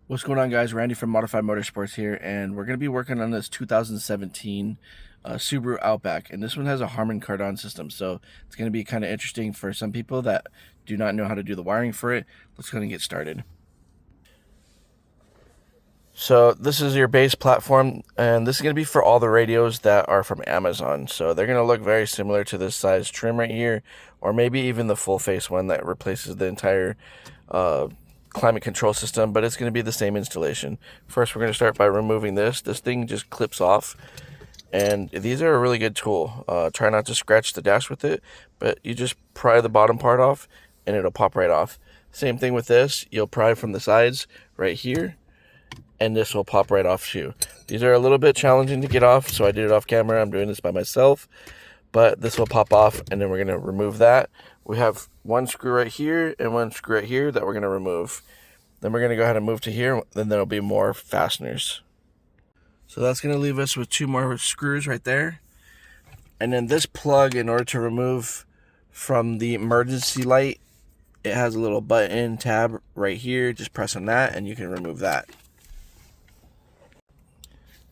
What's going on, guys? Randy from Modified Motorsports here, and we're going to be working on this 2017 Subaru Outback, and this one has a Harmon Kardon system, so it's going to be kind of interesting for some people that do not know how to do the wiring for it. Let's go and get started. So this is your base platform, and this is going to be for all the radios that are from Amazon. So they're going to look very similar to this size trim right here, or maybe even the full face one that replaces the entire climate control system, but it's going to be the same installation. First, we're going to start by removing this. This thing just clips off, and these are a really good tool. Try not to scratch the dash with it, but you just pry the bottom part off, and it'll pop right off. Same thing with this. You'll pry from the sides right here, and this will pop right off too. These are a little bit challenging to get off, so I did it off camera. I'm doing this by myself, but this will pop off, and then we're going to remove that. We have one screw right here and one screw right here that we're going to remove. Then we're going to go ahead and move to here, then there'll be more fasteners. So that's going to leave us with two more screws right there. And then this plug, in order to remove from the emergency light, it has a little button tab right here. Just press on that and you can remove that.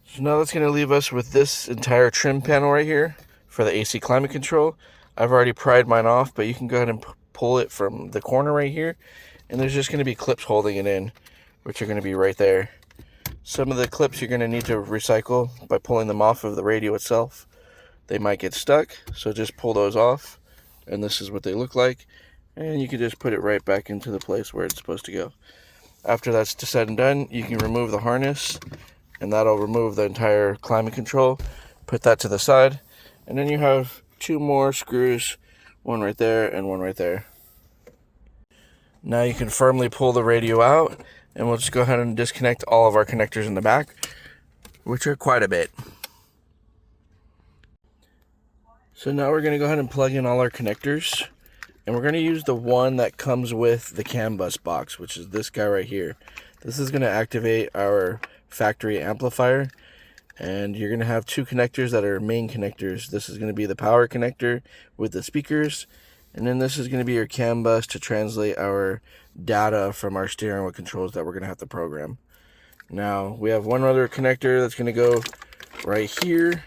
So now that's going to leave us with this entire trim panel right here for the AC climate control. I've already pried mine off, but you can go ahead and pull it from the corner right here, and there's just going to be clips holding it in, which are going to be right there. Some of the clips you're going to need to recycle by pulling them off of the radio itself. They might get stuck, so just pull those off, and this is what they look like, and you can just put it right back into the place where it's supposed to go. After that's said and done, you can remove the harness, and that'll remove the entire climate control. Put that to the side, and then you have two more screws, one right there and one right there. Now you can firmly pull the radio out, and we'll just go ahead and disconnect all of our connectors in the back, which are quite a bit. So now we're going to go ahead and plug in all our connectors, and we're going to use the one that comes with the CAN bus box, which is this guy right here. This is going to activate our factory amplifier, and you're going to have two connectors that are main connectors. This is going to be the power connector with the speakers, and then this is going to be your CAN bus to translate our data from our steering wheel controls that we're going to have to program. Now we have one other connector that's going to go right here,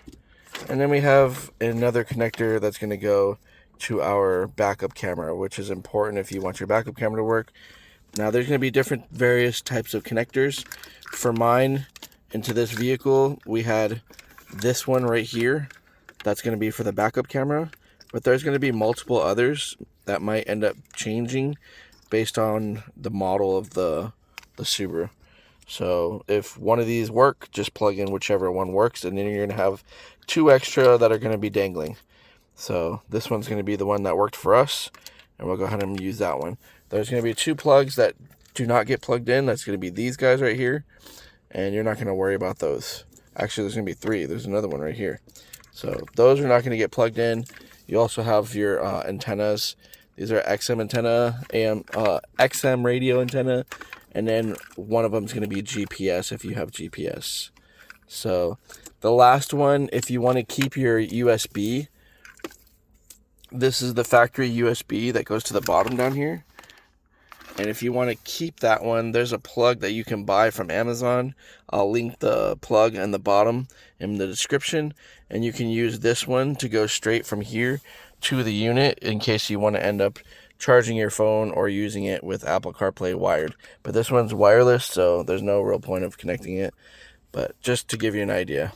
and then we have another connector that's going to go to our backup camera, which is important if you want your backup camera to work. Now there's going to be different various types of connectors. For mine, into this vehicle, we had this one right here. That's going to be for the backup camera, but there's going to be multiple others that might end up changing based on the model of the Subaru. So if one of these work, just plug in whichever one works, and then you're going to have two extra that are going to be dangling. So this one's going to be the one that worked for us, and we'll go ahead and use that one. There's going to be two plugs that do not get plugged in. That's going to be these guys right here, and you're not going to worry about those. Actually, there's going to be three. There's another one right here. So those are not going to get plugged in. You also have your antennas. These are XM antenna, XM radio antenna, and then one of them is going to be GPS if you have GPS. So the last one, if you want to keep your USB, this is the factory USB that goes to the bottom down here. And if you want to keep that one, there's a plug that you can buy from Amazon. I'll link the plug and the bottom in the description. And you can use this one to go straight from here to the unit in case you want to end up charging your phone or using it with Apple CarPlay wired. But this one's wireless, so there's no real point of connecting it. But just to give you an idea.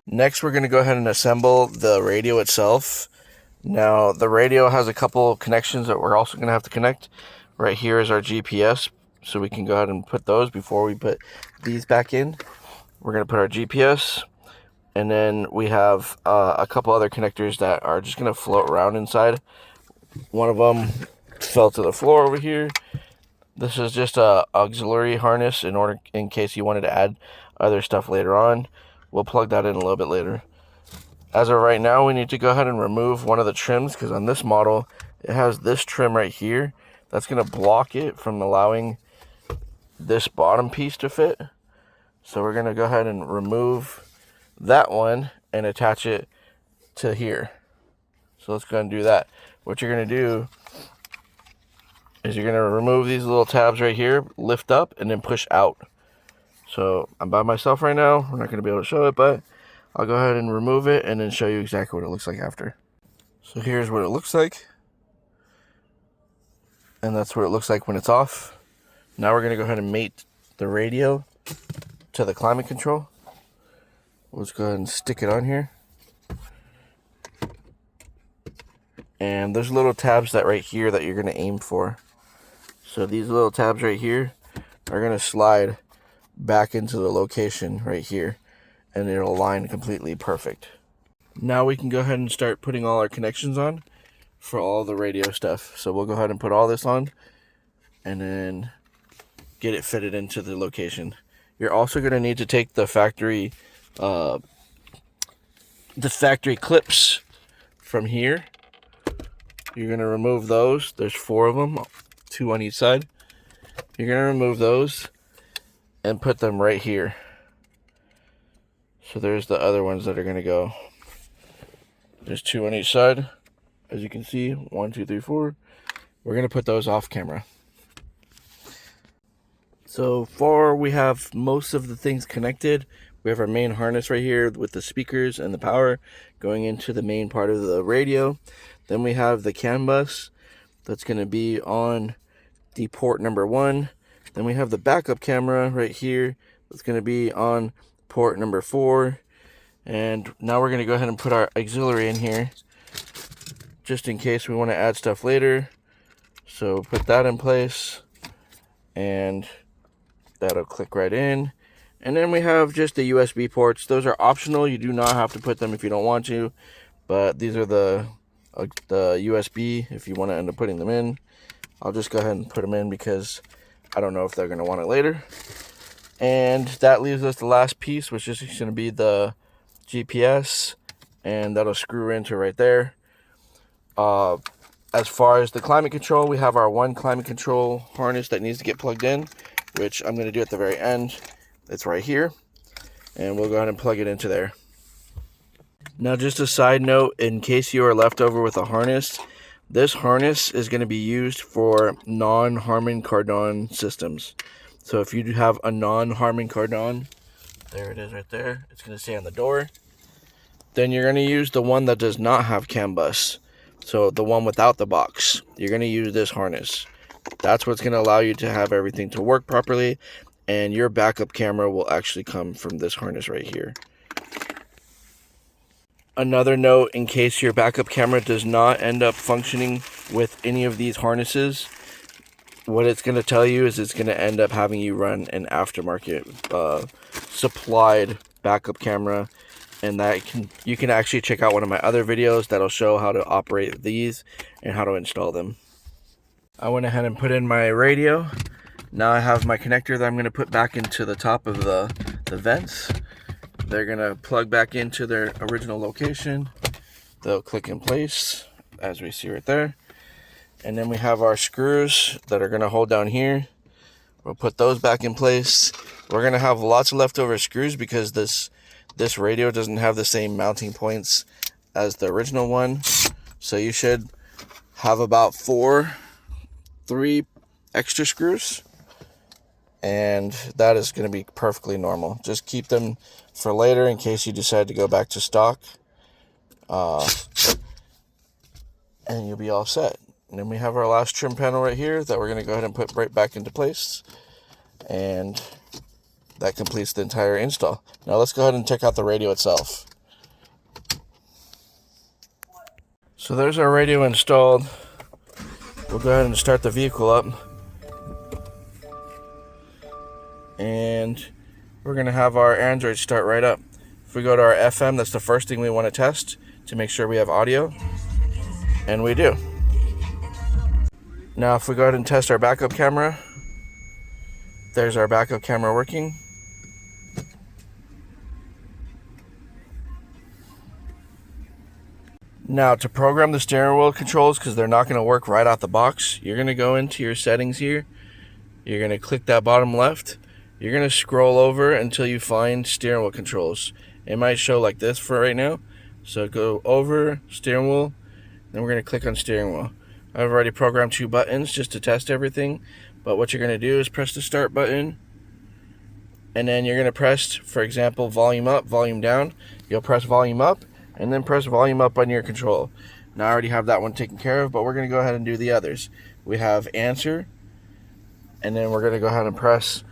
Next, we're going to go ahead and assemble the radio itself. Now, the radio has a couple connections that we're also going to have to connect. Right here is our GPS, so we can go ahead and put those before we put these back in. We're going to put our GPS, and then we have a couple other connectors that are just going to float around inside. One of them fell to the floor over here. This is just a auxiliary harness in case you wanted to add other stuff later on. We'll plug that in a little bit later. As of right now, we need to go ahead and remove one of the trims, because on this model, it has this trim right here. That's going to block it from allowing this bottom piece to fit. So we're going to go ahead and remove that one and attach it to here. So let's go ahead and do that. What you're going to do is you're going to remove these little tabs right here, lift up, and then push out. So I'm by myself right now. We're not going to be able to show it, but I'll go ahead and remove it and then show you exactly what it looks like after. So here's what it looks like. And that's what it looks like when it's off. Now we're going to go ahead and mate the radio to the climate control. Let's go ahead and stick it on here. And there's little tabs that right here that you're going to aim for. So these little tabs right here are going to slide back into the location right here, and it'll align completely perfect. Now we can go ahead and start putting all our connections on for all the radio stuff. So we'll go ahead and put all this on and then get it fitted into the location. You're also going to need to take the factory clips from here. You're going to remove those. There's 4 of them, 2 on each side. You're going to remove those and put them right here. So there's the other ones that are going to go. There's 2 on each side. As you can see, 1, 2, 3, 4. We're going to put those off camera. So far we have most of the things connected. We have our main harness right here with the speakers and the power going into the main part of the radio. Then we have the CAN bus that's going to be on the port number 1. Then we have the backup camera right here that's going to be on port number 4. And now we're going to go ahead and put our auxiliary in here just in case we want to add stuff later. So put that in place and that'll click right in. And then we have just the USB ports. Those are optional. You do not have to put them if you don't want to, but these are the USB if you want to end up putting them in. I'll just go ahead and put them in because I don't know if they're going to want it later. And that leaves us the last piece, which is going to be the GPS, and that'll screw into right there. As far as the climate control, we have our one climate control harness that needs to get plugged in, which I'm going to do at the very end. It's right here, and we'll go ahead and plug it into there. Now, just a side note, in case you are left over with a harness, this harness is going to be used for non-Harmon Kardon systems. So if you do have a non-Harmon Kardon, there it is right there, it's going to stay on the door, then you're going to use the one that does not have CAN bus. So the one without the box, you're going to use this harness. That's what's going to allow you to have everything to work properly, and your backup camera will actually come from this harness right here. Another note, in case your backup camera does not end up functioning with any of these harnesses, what it's going to tell you is it's going to end up having you run an aftermarket supplied backup camera. And you can actually check out one of my other videos that'll show how to operate these and how to install them. I went ahead and put in my radio. Now I have my connector that I'm going to put back into the top of the vents. They're going to plug back into their original location. They'll click in place, as we see right there. And then we have our screws that are going to hold down here. We'll put those back in place. We're going to have lots of leftover screws because this radio doesn't have the same mounting points as the original one. So you should have about 3 extra screws. And that is going to be perfectly normal. Just keep them for later in case you decide to go back to stock. And you'll be all set. And then we have our last trim panel right here that we're going to go ahead and put right back into place. And that completes the entire install. Now let's go ahead and check out the radio itself. So there's our radio installed. We'll go ahead and start the vehicle up. And we're going to have our Android start right up. If we go to our FM, that's the first thing we want to test to make sure we have audio. And we do. Now if we go ahead and test our backup camera, there's our backup camera working. Now to program the steering wheel controls, because they're not going to work right out the box, you're going to go into your settings here. You're going to click that bottom left. You're going to scroll over until you find steering wheel controls. It might show like this for right now. So go over steering wheel, then we're going to click on steering wheel. I've already programmed 2 buttons just to test everything, but what you're going to do is press the start button, and then you're going to press, for example, volume up, volume down. You'll press volume up, and then press volume up on your control. Now I already have that one taken care of, but we're going to go ahead and do the others. We have answer, and then we're going to go ahead and press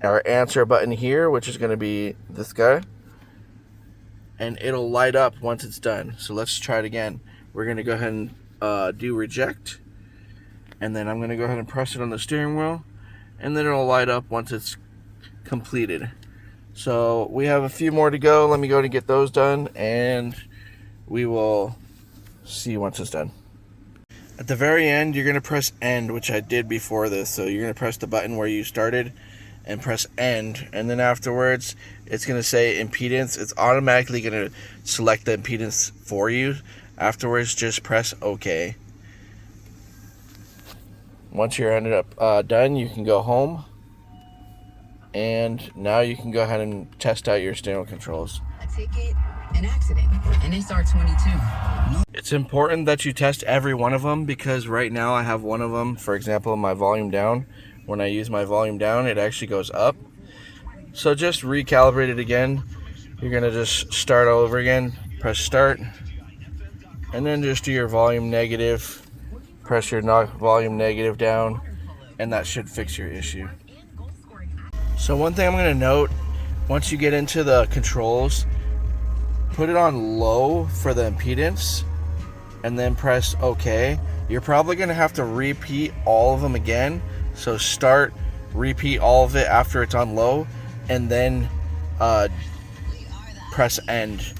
our answer button here, which is going to be this guy, and it'll light up once it's done. So let's try it again. We're going to go ahead and do reject, and then I'm going to go ahead and press it on the steering wheel, and then it'll light up once it's completed. So we have a few more to go. Let me go and get those done, and we will see once it's done. At the very end, you're going to press end, which I did before this. So you're going to press the button where you started and press end, and then afterwards it's going to say impedance. It's automatically going to select the impedance for you. Afterwards, just press OK. Once you're ended up done, you can go home, and now you can go ahead and test out your steering controls. A ticket, an accident, an SR22. It's important that you test every one of them, because right now I have one of them, for example, my volume down. When I use my volume down, it actually goes up. So just recalibrate it again. You're going to just start all over again, press start, and then just do your volume negative, press your volume negative down, and that should fix your issue. So one thing I'm going to note, once you get into the controls, put it on low for the impedance, and then press OK. You're probably going to have to repeat all of them again. So start, repeat all of it after it's on low, and then press end.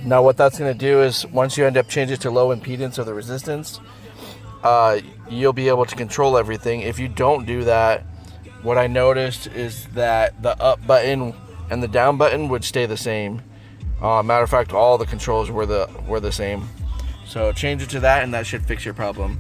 Now what that's going to do is, once you end up changing it to low impedance of the resistance, you'll be able to control everything. If you don't do that, what I noticed is that the up button and the down button would stay the same. Matter of fact, all the controls were the same. So change it to that, and that should fix your problem.